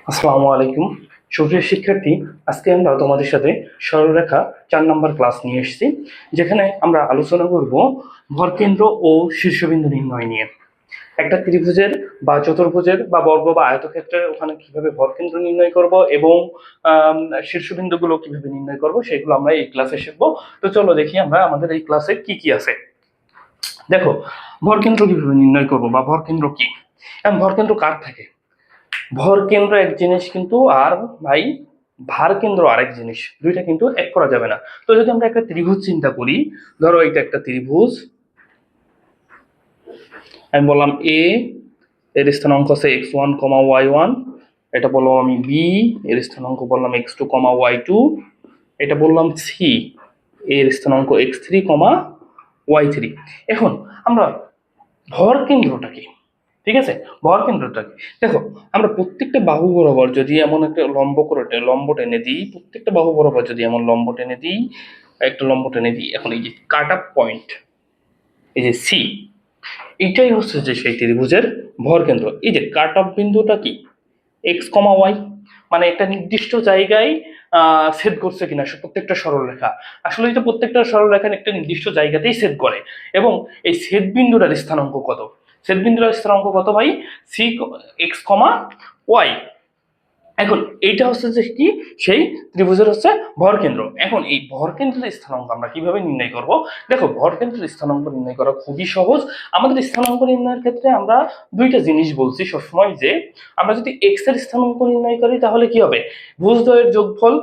আসসালামু আলাইকুম সুপ্রিয় শিক্ষার্থী। আজকে আমরা তোমাদের সাথে সরলরেখা 4 নম্বর ক্লাস নিয়ে এসেছি, যেখানে আমরা আলোচনা করব ভরকেন্দ্র ও শীর্ষবিন্দু নির্ণয় নিয়ে। একটা ত্রিভুজের বা চতুর্ভুজের বা বর্গ বা আয়তক্ষেত্রের ওখানে কিভাবে ভরকেন্দ্র নির্ণয় করব এবং শীর্ষবিন্দুগুলো কিভাবে নির্ণয় করব সেগুলো আমরা এই ক্লাসে শিখবো। তো চলো দেখি আমরা আমাদের এই ক্লাসে কি কি আছে। দেখো, ভরকেন্দ্র কিভাবে নির্ণয় করব বা ভরকেন্দ্র কি, এবং ভরকেন্দ্র কার থাকে। ভর কেন্দ্র এক জিনিস কিন্তু, আর ভাই ভার কেন্দ্র আরেক জিনিস, দুইটা কিন্তু এক করা যাবে না। তো যদি আমরা একটা ত্রিভুজ চিন্তা করি, ধরো এটা একটা ত্রিভুজ, আমি বললাম এ, এর স্থানাঙ্ক আছে x1, y1, এটা বললাম আমি বি, এর স্থানাঙ্ক বললাম x2, y2, এটা বললাম সি, এর স্থানাঙ্ক x3, y3। এখন আমরা ভর কেন্দ্রটা কি, ঠিক আছে, ভর কেন্দ্রটা কি। দেখো, আমরা প্রত্যেকটা বাহু বরাবর যদি এমন একটা লম্ব টেনে দিই, প্রত্যেকটা বাহু বরাবর যদি এমন লম্ব টেনে দিই, একটা লম্ব টেনে দিই, এখন এই যে কাট আপ পয়েন্ট, এই যে সি, এটাই হচ্ছে যে সেই ত্রিভুজের ভর কেন্দ্র। এই যে কাট অফ বিন্দুটা কি, এক্স কমা ওয়াই, মানে একটা নির্দিষ্ট জায়গায় ছেদ করছে কিনা প্রত্যেকটা সরলরেখা। আসলে এটা প্রত্যেকটা সরলরেখা একটা নির্দিষ্ট জায়গাতেই ছেদ করে, এবং এই ছেদ বিন্দুটার স্থানাঙ্ক কত, ছেদ বিন্দুটার স্থানাঙ্ক কত ভাই, সি এক্স কমা ওয়াই। এখন এইটা হচ্ছে যে কি, সেই ত্রিভুজের হচ্ছে ভর কেন্দ্র। এখন এই ভর কেন্দ্রের স্থানাঙ্ক আমরা কিভাবে নির্ণয় করব। দেখো, ভর কেন্দ্রের স্থানাঙ্ক নির্ণয় করা খুবই সহজ। আমাদের স্থানাঙ্ক নির্ণয়ের ক্ষেত্রে আমরা দুইটা জিনিস বলছি সবসময়, যে আমরা যদি এক্স এর স্থানাঙ্ক নির্ণয় করি তাহলে কি হবে, ভুজদ্বয়ের যোগফল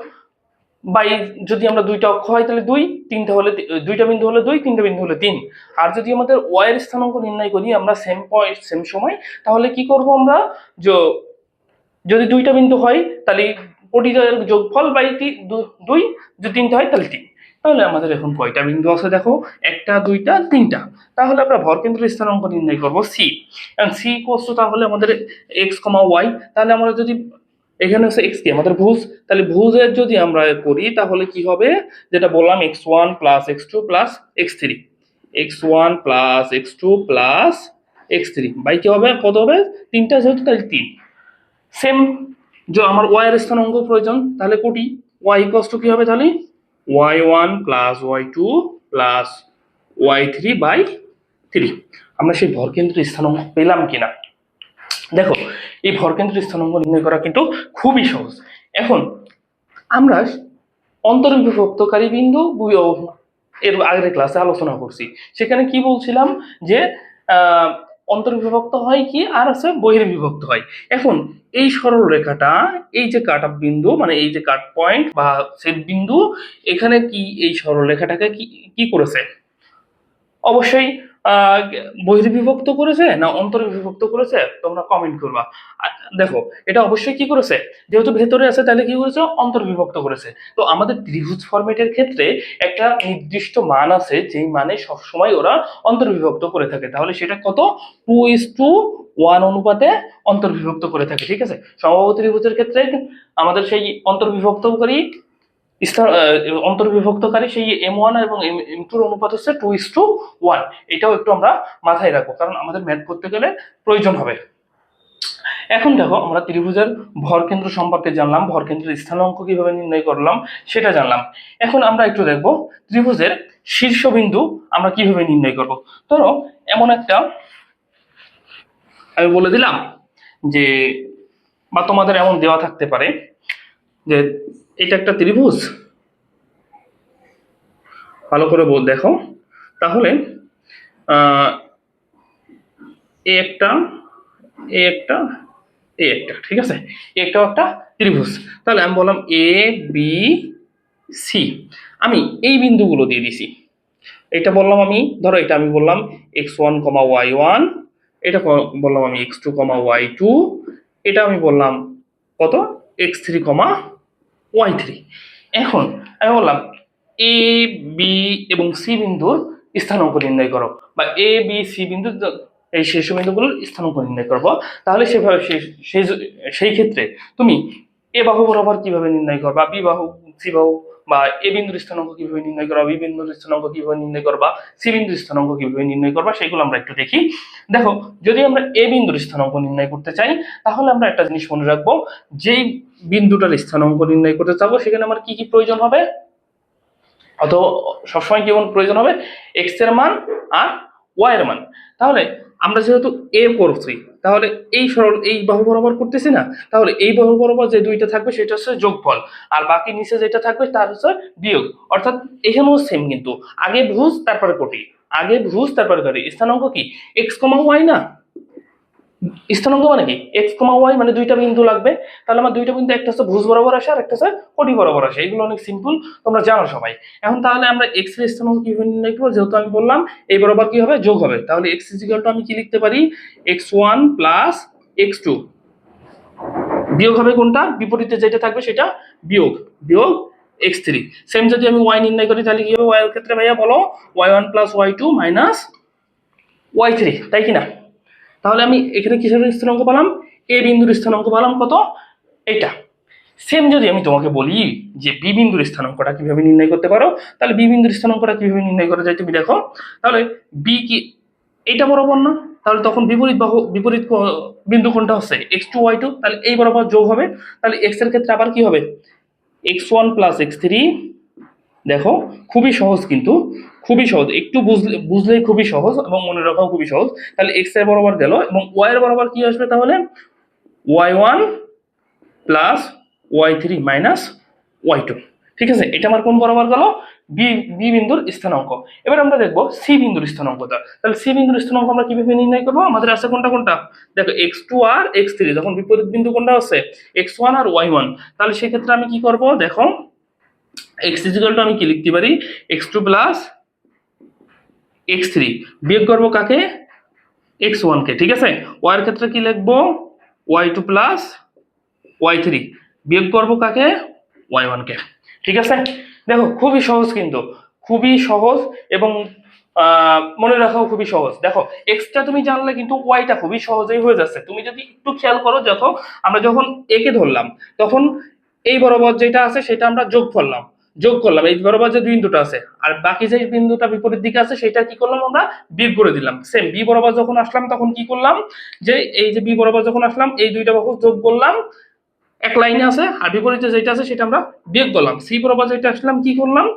বাই, যদি আমরা দুইটা অক্ষ হয় তাহলে দুই, তিনটা হলে দুইটা বিন্দু হলে দুই, তিনটা বিন্দু হলে তিন। আর যদি আমাদের ওয়াই এর স্থানাঙ্ক নির্ণয় করি আমরা সেম পয়েন্ট সেম সময়, তাহলে কি করব আমরা, যদি দুইটা বিন্দু হয় তাহলে পরিচয়ের যোগফল বাই দুই, যদি তিনটা হয় তাহলে তিন। তাহলে আমাদের এখন কয়টা বিন্দু আছে দেখো, একটা, দুইটা, তিনটা। তাহলে আমরা ভরকেন্দ্রের স্থানাঙ্ক নির্ণয় করব সি, এবং সি ইকুয়ালস তাহলে আমাদের এক্স কমা ওয়াই। তাহলে আমরা যদি এখানে হচ্ছে এক্স কি আমাদের ভুজ, তাহলে ভুজের যদি আমরা করি তাহলে কি হবে, যেটা বললাম x1 plus x2 plus x3, x1 plus x2 plus x3 by কি হবে, কত হবে, তিনটা যেহেতু তাহলে তিন। সেম, যে আমার ওয়াই এর স্থানাঙ্ক প্রয়োজন, তাহলে কোটি ওয়াই ইকুয়ালস টু কি হবে, তাহলে y1 plus y2 plus y3 by 3। আমরা সেই ভরকেন্দ্রের স্থানাঙ্ক পেলাম কিনা। দেখো, এই ভরকেন্দ্রের স্থানাঙ্ক নির্ণয় করা কিন্তু খুবই সহজ। এখন আমরা অন্তর্বিভক্তকারী বিন্দু এর আগের ক্লাসে আলোচনা করছি, সেখানে কি বলছিলাম যে অন্তর্বিভক্ত হয় কি আর আছে বহির্বিভক্ত হয়। এখন এই সরল রেখাটা, এই যে কাট অফ বিন্দু মানে এই যে কাট পয়েন্ট বা ছেদ বিন্দু, এখানে কি এই সরল রেখাটাকে কি কি করেছে, অবশ্যই বহির্বিভক্ত করেছে না অন্তর্বিভক্ত করেছে, তোমরা কমেন্ট করবা। দেখো, এটা অবশ্যই কি করেছে, যেহেতু ভেতরে আছে তাহলে কি করেছে, অন্তর্বিভক্ত করেছে। তো আমাদের ত্রিভুজ ফরম্যাটের ক্ষেত্রে একটা নির্দিষ্ট মান আছে, যেই মানে সবসময় ওরা অন্তর্বিভক্ত করে থাকে, তাহলে সেটা কত, 2:1 অনুপাতে অন্তর্বিভক্ত করে থাকে, ঠিক আছে। সমবাহু ত্রিভুজের ক্ষেত্রে আমাদের সেই অন্তর্বিভক্তকারী অন্তর্বিভক্তকারী সেই m1 এবং m2 অনুপাত হচ্ছে 2:1। এটাও একটু আমরা মাথায় রাখবো, কারণ আমাদের ম্যাথ করতে গেলে প্রয়োজন হবে। এখন দেখো, আমরা ত্রিভুজের ভরকেন্দ্র সম্পর্কে জানলাম, ভরকেন্দ্রের স্থানাঙ্ক কিভাবে নির্ণয় করলাম সেটা জানলাম। এখন আমরা একটু দেখবো ত্রিভুজের শীর্ষবিন্দু আমরা কিভাবে নির্ণয় করব। ধরো এমন একটা, আমি বলে দিলাম যে, বা তোমাদের এমন দেওয়া থাকতে পারে যে এটা একটা ত্রিভুজ, ভালো করে দেখো, তাহলে এ একটা, এ একটা, এ একটা, ঠিক আছে, একটাও একটা ত্রিভুজ। তাহলে আমি বললাম এ বি সি, আমি এই বিন্দুগুলো দিয়ে দিছি। এটা বললাম আমি, ধরো এটা আমি বললাম x1 y1, এটা বললাম আমি x2 y2, এটা আমি বললাম কত, x3 y3। এখন আমি বললাম এ বি এবং সি বিন্দুর স্থানাঙ্ক নির্ণয় করো, বা এ বি সি বিন্দু এই শীর্ষবিন্দুগুলোর স্থানাঙ্ক নির্ণয় করবো। তাহলে সেভাবে সেই ক্ষেত্রে তুমি এ বাহু বরাবর কিভাবে নির্ণয় করবা, বি বাহু, সি বাহু বা এ বিন্দুর স্থানাঙ্ক কিভাবে নির্ণয় করবা, বি বিন্দুর স্থানাঙ্ক কিভাবে নির্ণয় করবা, সি বিন্দুর স্থানাঙ্ক কিভাবে নির্ণয় করবা, সেগুলো আমরা একটু দেখি। দেখো, যদি আমরা এ বিন্দুর স্থানাঙ্ক নির্ণয় করতে চাই, তাহলে আমরা একটা জিনিস মনে রাখবো, যেই বিন্দুটার স্থানাঙ্ক নির্ণয় করতে চাবো সেখানে আমার কি কি প্রয়োজন হবে, অথবা সবসময় কি প্রয়োজন হবে, এক্স এর মান আর ওয়াই এর মান। তাহলে আমরা যেহেতু এ করছি, তাহলে এই সরল এই বাহু বরাবর করতেছি না, তাহলে এই বাহু বরাবর যে দুইটা থাকবে সেটা হচ্ছে যোগফল, আর বাকি নিচে যেটা থাকবে তার হচ্ছে বিয়োগ। অর্থাৎ এখানেও সেম, কিন্তু আগে ভুজ তারপরে কোটি, আগে ভুজ তারপরে কোটি। স্থানাঙ্ক কি এক্স কমা ওয়াই না, স্থানাঙ্ক মানে কি এক্স কমা ওয়াই, মানে দুইটা বিন্দু লাগবে। তাহলে আমার দুইটা বিন্দু, একটা হচ্ছে ভুজ বরাবর আসে আর একটা হচ্ছে কোটি বরাবর আসে। এগুলো অনেক সিম্পল, তোমরা জানো সবাই। এখন তাহলে আমরা এক্স এর স্থানাঙ্ক কিভাবে নির্ণয় করবো, যেহেতু আমি বললাম এই বরাবর কি হবে, যোগ হবে। তাহলে এক্স ইজিক্যাল টু আমি কি লিখতে পারি, x1 প্লাস x2, বিয়োগ হবে কোনটা, বিপরীতে যেটা থাকবে সেটা বিয়োগ, বিয়োগ x3। সেম যদি আমি y নির্ণয় করি তাহলে কি হবে, y এর ক্ষেত্রে ভাইয়া বলো, y1 plus y2 minus y3, তাই কি না? তাহলে আমি এখানে কিসের স্থানাঙ্ক পেলাম, এ বিন্দুর স্থানাঙ্ক পেলাম কত, এটা। সেম যদি আমি তোমাকে বলি যে বি বিন্দুর স্থানাঙ্কটা কিভাবে নির্ণয় করতে পারো, তাহলে বি বিন্দুর স্থানাঙ্কটা কিভাবে নির্ণয় করা যায় তুমি দেখো। তাহলে বি কি এটা বরাবর না, তাহলে তখন বিপরীত বাহু, বিপরীত বিন্দু কোনটা হচ্ছে x2 y2, তাহলে এই বরাবর যোগ হবে। তাহলে x এর ক্ষেত্রে আবার কি হবে, x1 প্লাস x3। দেখো খুবই সহজ, কিন্তু খুবই সহজ, একটু বুঝলেই খুবই সহজ এবং মনে রাখাও খুবই সহজ। তাহলে x এর বরাবর গেল এবং y এর বরাবর কি আসবে, তাহলে y1 plus y3 minus y2। ঠিক আছে, এটা আমার কোন বরাবর গেল, বি বি বিন্দুর স্থানাঙ্ক। এবার আমরা দেখবো সি বিন্দুর স্থানাঙ্কটা। তাহলে সি বিন্দুর স্থানাঙ্ক আমরা কিভাবে নির্ণয় করবো, আমাদের আছে কোনটা কোনটা, দেখো x2 আর x3, যখন বিপরীত বিন্দু কোনটা আছে x1 আর y1, তাহলে সেক্ষেত্রে আমি কি করব, দেখো x ইকুয়াল টু আমি কি লিখতে পারি, x2 প্লাস x3, বিয়োগ করবো কাকে, x1 কে। ঠিক আছে, y এর ক্ষেত্রে কি লিখবো, y2 প্লাস y3, বিয়োগ করবো কাকে, y1 কে। ঠিক আছে, দেখো খুবই সহজ, কিন্তু খুবই সহজ এবং মনে রাখাও খুবই সহজ। দেখো এক্সটা তুমি জানলে কিন্তু ওয়াইটা খুবই সহজেই হয়ে যাচ্ছে। তুমি যদি একটু খেয়াল করো, দেখো আমরা যখন একে ধরলাম তখন এই বরাবর যেটা আছে সেটা আমরা যোগ করলাম এই বরাবর যে বিন্দুটা আছে, আর বাকি যে বিন্দুটা বিপরীত দিকে আছে সেটা কি করলাম, আমরা বিয়োগ করে দিলাম। সেম বি বরাবর যখন আসলাম তখন কি করলাম, যে এই যে বি বরাবর যখন আসলাম এই দুইটা বাহু যোগ করলাম, এক লাইনে আছে, আর বিপরীতে যেটা আছে সেটা আমরা বিয়োগ করলাম। সি বরাবর যেটা আসলাম কি করলাম,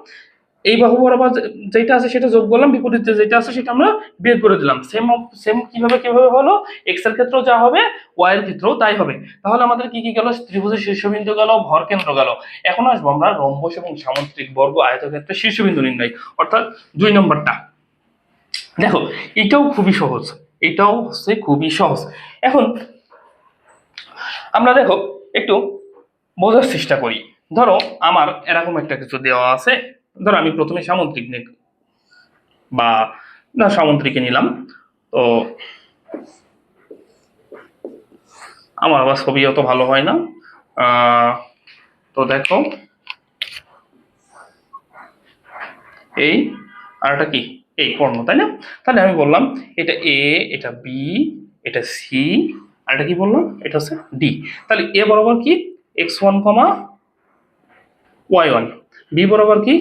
এই বাহু বরাবর যেটা আছে সেটা যোগ করলাম, বিপরীতে যেটা আছে সেটা আমরা বিয়োগ করে দিলাম। সেম সেম কিভাবে হলো, এক্স এর ক্ষেত্রেও যা হবে ওয়াই এর ক্ষেত্রেও তাই হবে। তাহলে আমাদের কি কি গেল, ত্রিভুজের শীর্ষবিন্দু গেল, ভরকেন্দ্র গেল। এখন আসবো আমরা রম্বস এবং সামুদ্রিক বর্গ আয়তক্ষেত্রের শীর্ষবিন্দু নির্ণয়, অর্থাৎ 2 নম্বরটা। দেখো এটাও খুবই সহজ, এটাও হচ্ছে খুবই সহজ। এখন আমরা দেখো একটু বোঝার চেষ্টা করি। ধরো আমার এরকম একটা কিছু দেওয়া আছে, ধরো আমি প্রথমে সামুদ্রিক বা না সামুদ্রিকে নিলাম, তো আমার আবার ছবি অত ভালো হয় না। তো দেখো এই আর এটা কি, এই কর্ণ, তাই না? তাহলে আমি বললাম এটা এ, এটা বি, এটা সি, আর এটা কি বললাম, এটা হচ্ছে ডি। তাহলে এ বরাবর কি x1 কমা y1, বি বরাবর কি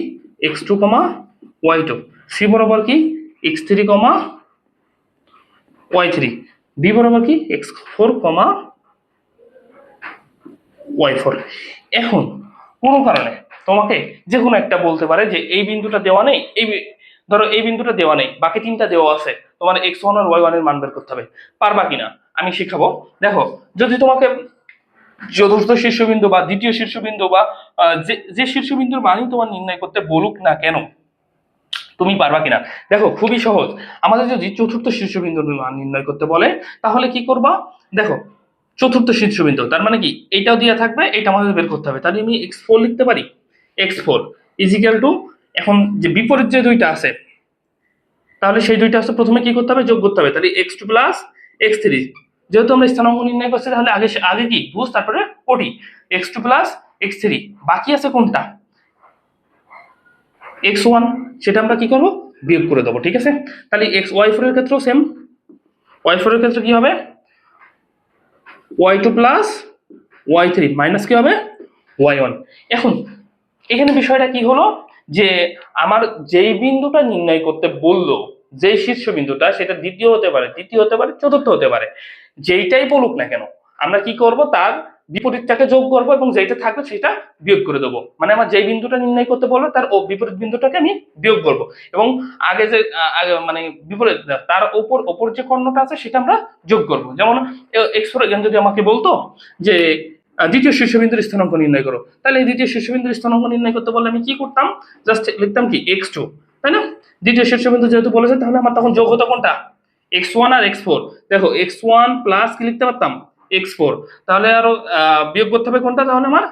x2 কমা y2, সি বরাবর কি x3 কমা y3, ডি বরাবর কি x4 কমা y4। এখন কোনো কারণে তোমাকে যে কোনো একটা বলতে পারে যে এই বিন্দুটা দেওয়া নেই, ধরো এই বিন্দুটা দেওয়া নেই, বাকি তিনটা দেওয়া আছে, তোমার x1 আর y1 এর মান বের করতে হবে। পারবা কিনা আমি শিখাবো। দেখো যদি তোমাকে চতুর্থ শীর্ষবিন্দু বা দ্বিতীয় শীর্ষবিন্দু বা যে শীর্ষবিন্দুর মানই তোমার নির্ণয় করতে বলুক না কেন, তুমি পারবা কিনা। দেখো খুবই সহজ, আমাদের যদি চতুর্থ শীর্ষবিন্দুর মান নির্ণয় করতে বলে তাহলে কি করবা, দেখো চতুর্থ শীর্ষবিন্দু তার মানে কি এইটাও দেওয়া থাকবে, এটা আমাদের বের করতে হবে। তাহলে আমি x4 লিখতে পারি, x4 ইজিক্যাল টু, এখন যে বিপরীত যে দুইটা আছে তাহলে সেই দুইটা আছে প্রথমে কি করতে হবে, যোগ করতে হবে। তাহলে x2 প্লাস x3, যেহেতু আমরা স্থানাঙ্ক নির্ণয় করছি তাহলে আগে কি বুঝ তারপরে কোটি, x2 প্লাস x3, বাকি আছে কোনটা x1, সেটা আমরা কি করব, বিয়োগ করে দেবো। ঠিক আছে, তাহলে y4 এর ক্ষেত্রেও সেম, y4 এর ক্ষেত্রে কি হবে, y2 প্লাস y3 মাইনাস কি হবে y1। এখন এখানে বিষয়টা কি হলো যে আমার যেই বিন্দুটা নির্ণয় করতে বললো, যে শীর্ষবিন্দুটা, সেটা দ্বিতীয় হতে পারে, তৃতীয় হতে পারে, চতুর্থ হতে পারে, যেইটাই বলুক না কেন আমরা কি করব, তার বিপরীতটাকে যোগ করব এবং যেটা থাকবে সেটা বিয়োগ করে দেবো। মানে আমার যেই বিন্দুটা নির্ণয় করতে বলবে তার বিপরীত বিন্দুটাকে আমি বিয়োগ করব এবং আগে যে মানে বিপরীত তার ওপর যে কর্ণটা আছে সেটা আমরা যোগ করব। যেমন এক্স ফর যদি আমাকে বলতো যে দ্বিতীয় শীর্ষবিন্দুর স্থানাঙ্ক নির্ণয় করো, তাহলে এই দ্বিতীয় শীর্ষবিন্দুর স্থানাঙ্ক নির্ণয় করতে বললে আমি কি করতাম, জাস্ট লিখতাম কি x2, তাই না? দ্বিতীয় শীর্ষবিন্দু যেহেতু বলেছে তাহলে আমার তখন যোগ হতো কোনটা, x1 আর x4। দেখো x1 প্লাস কি লিখতে পারতাম, x4, তাহলে আরো বিয়োগ করতে হবে কোনটা, তাহলে আমার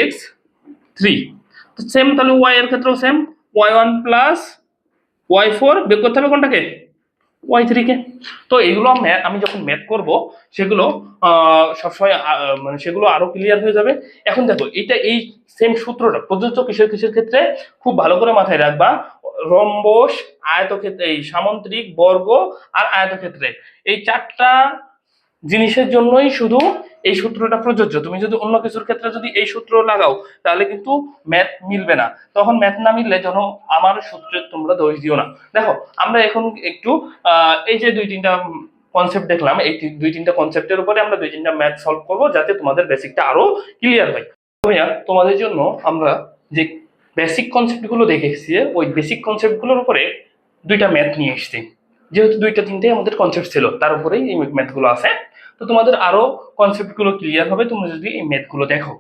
x3। তো সেম তাহলে y এর ক্ষেত্রেও সেম, y1 প্লাস y4 বিয়োগ করতে হবে কোনটাকে, y3 কে। তো এগুলো আমি যখন ম্যাথ করব সেগুলো সবসময় মানে সেগুলো আরো ক্লিয়ার হয়ে যাবে। এখন দেখো এটা এই সেম সূত্রটা প্রযোজ্য কিসের কিসের ক্ষেত্রে, খুব ভালো করে মাথায় রাখবা, রম্বস, আয়তক্ষেত্রে, এই সামন্ত্রিক, বর্গ আর আয়তক্ষেত্রে, এই চারটা জিনিসের জন্যই শুধু এই সূত্রটা প্রযোজ্য। তুমি যদি অন্য কিছুর ক্ষেত্রে যদি এই সূত্র লাগাও তাহলে কিন্তু ম্যাথ মিলবে না, তখন ম্যাথ না মিললে যেন আমার সূত্রের তোমরা দোষ দিও না। দেখো আমরা এখন একটু এই যে দুই তিনটা কনসেপ্ট দেখলাম, এই দুই তিনটা কনসেপ্টের উপরে আমরা দুই তিনটা ম্যাথ সলভ করব যাতে তোমাদের বেসিকটা আরো ক্লিয়ার হয়। ভাইয়া তোমাদের জন্য আমরা যে বেসিক কনসেপ্ট গুলো দেখেছি ওই বেসিক কনসেপ্ট গুলোর উপরে দুইটা ম্যাথ নিয়ে এসেছি, যেহেতু দুইটা তিনটে আমাদের কনসেপ্ট ছিল তার উপরেই এই ম্যাথ গুলো আছে। তো তোমাদের আরো কনসেপ্ট গুলো ক্লিয়ার হবে তোমরা যদি এই ম্যাথ গুলো দেখো।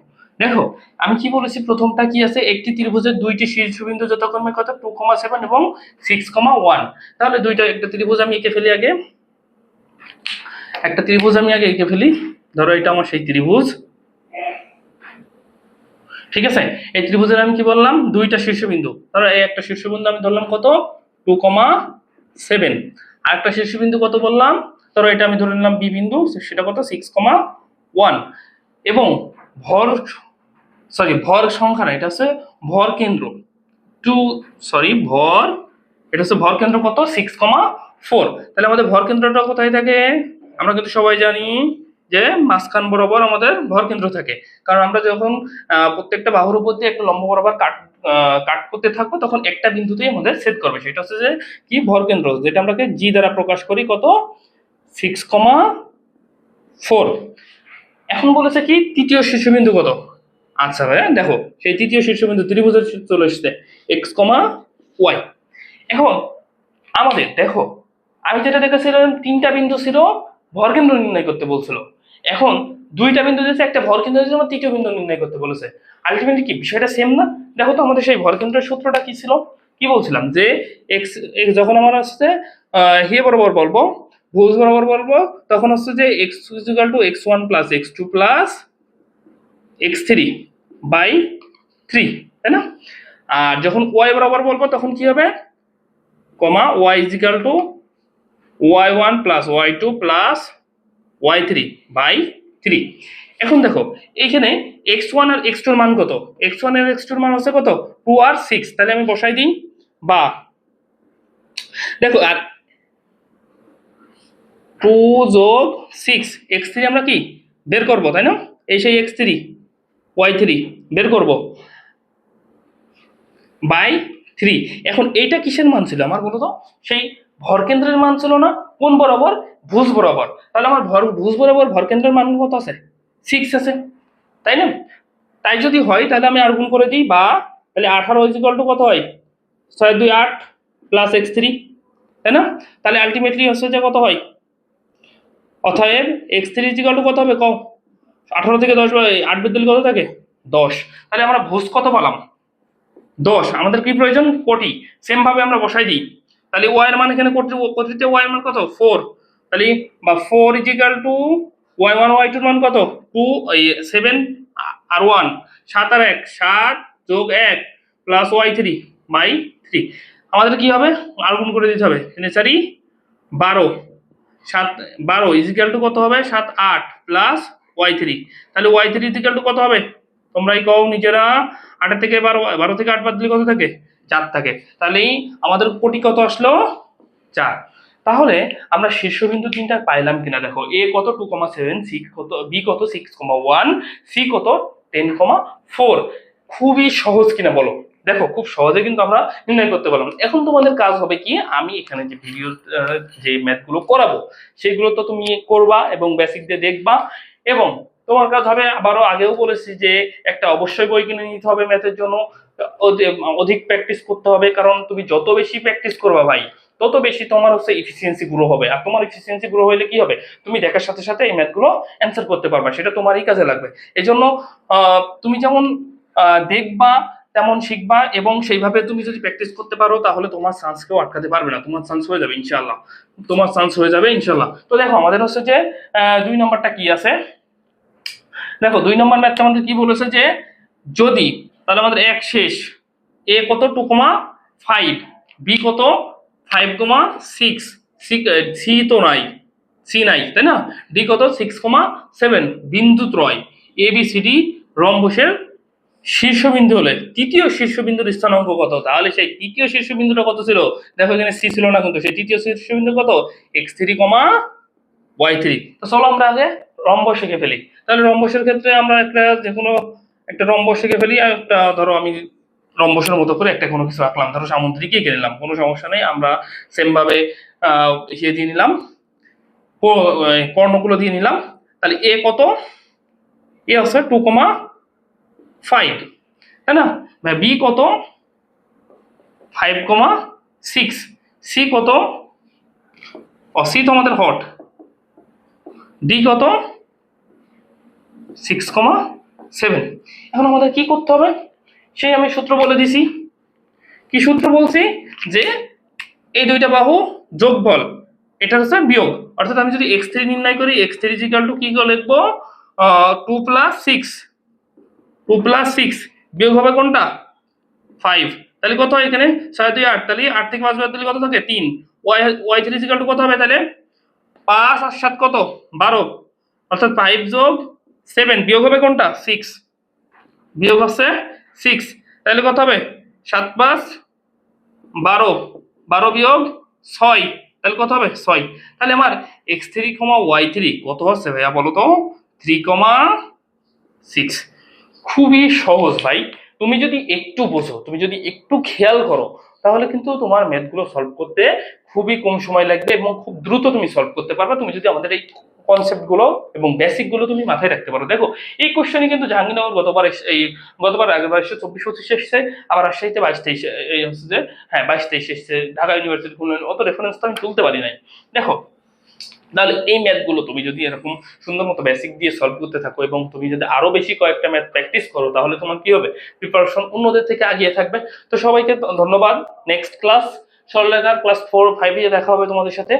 দেখো আমি কি বলেছি, প্রথমটা কি আছে, একটি ত্রিভুজের দুইটি শীর্ষবিন্দু যথাক্রমে কত 2,7 এবং 6,1। তাহলে একটা ত্রিভুজ আমি এঁকে ফেলি আগে, একটা ত্রিভুজ আমি আগে এঁকে ফেলি। ধরো এটা আমার সেই ত্রিভুজ, ঠিক আছে? এই ত্রিভুজের আমি কি বললাম, দুইটা শীর্ষবিন্দু। ধরো এই একটা শীর্ষবিন্দু আমি ধরলাম কত, 2,7, আর একটা শীর্ষবিন্দু কত বললাম, ধরো এটা আমি ধরে নিলাম বি বিন্দু, সেটা কত 6,1। এবং ভর সংখ্যা না, এটা হচ্ছে ভর কেন্দ্র, এটা হচ্ছে ভর কেন্দ্র কত, 6,4। তাহলে আমাদের ভর কেন্দ্রটা কোথায় থাকে, আমরা কিন্তু সবাই জানি যে মাঝখান বরাবর আমাদের ভর কেন্দ্র থাকে। কারণ আমরা যখন প্রত্যেকটা বাহুর উপর দিয়ে একটা লম্ব বরাবর কাট করতে থাকবো তখন একটা বিন্দুতেই আমাদের ছেদ করবে, সেটা হচ্ছে যে কি, ভর কেন্দ্র, যেটা আমরা জি দ্বারা প্রকাশ করি, কত, 6,4। এখন বলেছে কি তৃতীয় শীর্ষবিন্দু কত। আচ্ছা ভাইয়া দেখো সেই তৃতীয় শীর্ষবিন্দু ত্রিভুজের চলে এসছে x,y। এখন আমাদের দেখো আমি যেটা দেখেছিলাম তিনটা বিন্দু ছিল, ভরকেন্দ্র নির্ণয় করতে বলছিল। এখন দুইটা বিন্দু দিয়েছে, একটা ভরকেন্দ্র দিয়েছে, আমার তৃতীয় বিন্দু নির্ণয় করতে বলেছে। আলটিমেটলি কি বিষয়টা সেম না? দেখো তো আমাদের সেই ভরকেন্দ্রের সূত্রটা কি ছিল, কি বলছিলাম যে এক্স যখন আমার আসছে হে বরাবর বলবো, ভুজ বরাবর বলবো, তখন হচ্ছে যে x equal to x1 plus x2 plus x3 by 3, তাই না? আর যখন y বরাবর বলবো তখন কি হবে, comma y is equal to y1 plus y2 plus y3 by 3। এখন দেখো এইখানে x1 আর x2 এর মান কত, x1 আর x2 এর মান হচ্ছে কত, 2 আর 6। তাহলে আমি বসাই দিই, বা দেখো আর 2 যোগ 6 x3 আমরা কি বের করব, তাই না? এই সেই x3 y3 বের করব বাই 3। এখন এইটা কিসের মান ছিল আমার, বলো তো? সেই ভরকেন্দ্রের মান ছিল না? কোন বরাবর, ভুজ বরাবর। তাহলে আমার ভুজ বরাবর ভরকেন্দ্রের মান কত আছে, 6 আছে, তাই না? তাই যদি হয় তাহলে আমি আর গুণ করে দিই, বা তাহলে 18 ইকুয়াল টু কত হয়, 6 2 8 প্লাস x3, তাই না? তাহলে আলটিমেটলি হচ্ছে যে কত হয়, অতএব x3 ইকুয়াল টু কত হবে, কম 18 থেকে 10 8 বাদ দিলে কত থাকে, 10। তাহলে আমরা ভুজ কত পেলাম, 10। আমাদের কি প্রয়োজন, কোটি। সেম ভাবে আমরা বসাই দিই, তাহলে y এর মান এখানে কোটিতে y এর মান কত, 4। তাহলে বা 4 is equal to y1 y2 এর মান কত, 2 7 আর 1 7 আর 1 7 যোগ 1 প্লাস y3 বাই 3। আমাদের কি হবে, আর গুণ করে দিতে হবে, 3 4 12 7 12 ইজ ইকুয়াল টু কত হবে, 7 8 প্লাস y3। তাহলে y3 ইজ ইকুয়াল টু কত হবে, তোমরাই কও নিজেরা। 8 থেকে 12 থেকে 8 বাদ দিলে কত থাকে, 4 থাকে। তাহলে আমাদের কোটি কত আসলো, 4। তাহলে আমরা শীর্ষবিন্দু তিনটা পাইলাম কিনা দেখো, এ কত 2,7, সি কত, বি কত 6,1, সি কত 10,4। খুবই সহজ কিনা বলো। দেখো খুব সহজে কিন্তু আমরা নির্ণয় করতে পারলাম। এখন তোমাদের কাজ হবে কি, আমি এখানে যে ভিডিও যে ম্যাথগুলো করাবো সেগুলো তো তুমি করবা এবং বেসিক দিয়ে দেখবা, এবং তোমার কাজ হবে, আবারও আগেও বলেছি যে একটা অবশ্যই বই কিনে নিতে হবে ম্যাথের জন্য, অধিক প্র্যাকটিস করতে হবে, কারণ তুমি যত বেশি প্র্যাকটিস করবা ভাই তত বেশি তোমার হচ্ছে এফিসিয়েন্সি গ্রো হবে। আর তোমার এফিসিয়েন্সি গ্রো হলে কি হবে, তুমি দেখার সাথে সাথে এই ম্যাথগুলো অ্যান্সার করতে পারবা, সেটা তোমারই কাজে লাগবে। এই জন্য তুমি যেমন দেখবা তেমন শিখবা, এবং সেইভাবে তুমি যদি প্র্যাকটিস করতে পারো তাহলে তোমার চান্স কেউ আটকাতে পারবে না, তোমার চান্স হয়ে যাবে ইনশাল্লাহ, তোমার চান্স হয়ে যাবে ইনশাল্লাহ। তো দেখো আমাদের হচ্ছে যে 2 নম্বরটা কি আছে, দেখো 2 নম্বর ম্যাথটা আমাদের কি বলেছে যে যদি, তাহলে আমাদের এক শেষ, এ কত 2,5, বি কত 5,6, সি তো নাই, সি নাই তাই না, ডি কত 6,7, বিন্দু ত্রয় এ বি সি ডি রম্বসের শীর্ষবিন্দু হলে তৃতীয় শীর্ষবিন্দুর স্থানাঙ্ক কত। তাহলে সেই তৃতীয় শীর্ষবিন্দুটা কত ছিল, দেখো এখানে সি ছিল না কিন্তু, সেই তৃতীয় শীর্ষবিন্দু কত x3,y3। তো চলো আমরা আগে রম্বস শিখে ফেলি। তাহলে রম্বসের ক্ষেত্রে আমরা একটা যে কোনো একটা রম্বস শিখে ফেলি। আর একটা ধরো আমি রম্বসের মতো করে একটা কোনো কিছু আঁকলাম, ধরো সামুদ্রিকই এঁকে নিলাম, কোনো সমস্যা নেই, আমরা সেম ভাবে ইয়ে দিয়ে নিলাম, কর্ণগুলো দিয়ে নিলাম। তাহলে এ কত, এ হচ্ছে 2,5 তাই না, বি কত 5,6, সি কত, সি তো আমাদের হট, ডি কত 6,7। এখন আমাদের কি করতে হবে, সেই আমি সূত্র বলে দিছি। কি সূত্র বলছি, যে এই দুইটা বাহু যোগফল, এটা হচ্ছে বিয়োগ, অর্থাৎ আমি যদি x3 নির্ণয় করি, x3 কি লিখবো 2+6, 2+6 বিয়োগ হবে কোনটা 5, তাহলে কত হয় এখানে 6 2 8, তাহলে 8 থেকে 5 বাদ দিলে কত থাকে 3, y3 কত হবে তাহলে 5 আর 7 কত 12, অর্থাৎ 5 যোগ 7 বিয়োগ হবে কোনটা 6, বিয়োগ হচ্ছে 6, তাহলে কত হবে 7 5 12, 12 বিয়োগ 6, তাহলে কত হবে 6। তাহলে আমার x3, y3 কত হচ্ছে ভাইয়া বলো তো 3,6। খুবই সহজ ভাই, তুমি যদি একটু বোঝো, তুমি যদি একটু খেয়াল করো, তাহলে কিন্তু তোমার ম্যাথগুলো সলভ করতে খুবই কম সময় লাগবে এবং খুব দ্রুত তুমি সলভ করতে পারবে, তুমি যদি আমাদের এই কনসেপ্ট গুলো এবং বেসিক গুলো তুমি মাথায় রাখতে পারো। দেখো এই কোশ্চেনই কিন্তু জাহাঙ্গীরনগর গতবার আগেরবার এসে 24-25 এসেছে, আবার রাজশাহীতে 22-23, এই হচ্ছে যে হ্যাঁ 22-23 এসেছে, ঢাকা ইউনিভার্সিটি অত রেফারেন্স তো আমি তুলতে পারি নাই। দেখো তাহলে এই ম্যাথগুলো তুমি যদি এরকম সুন্দর মতো বেসিক দিয়ে সলভ করতে থাকো এবং তুমি যদি আরো বেশি কয়েকটা ম্যাথ প্র্যাকটিস করো, তাহলে তোমার কি হবে, প্রিপারেশন অন্যদের থেকে এগিয়ে থাকবে। তো সবাইকে ধন্যবাদ। নেক্সট ক্লাস সরলরেখার ক্লাস 4 5 এ দেখা হবে তোমাদের সাথে।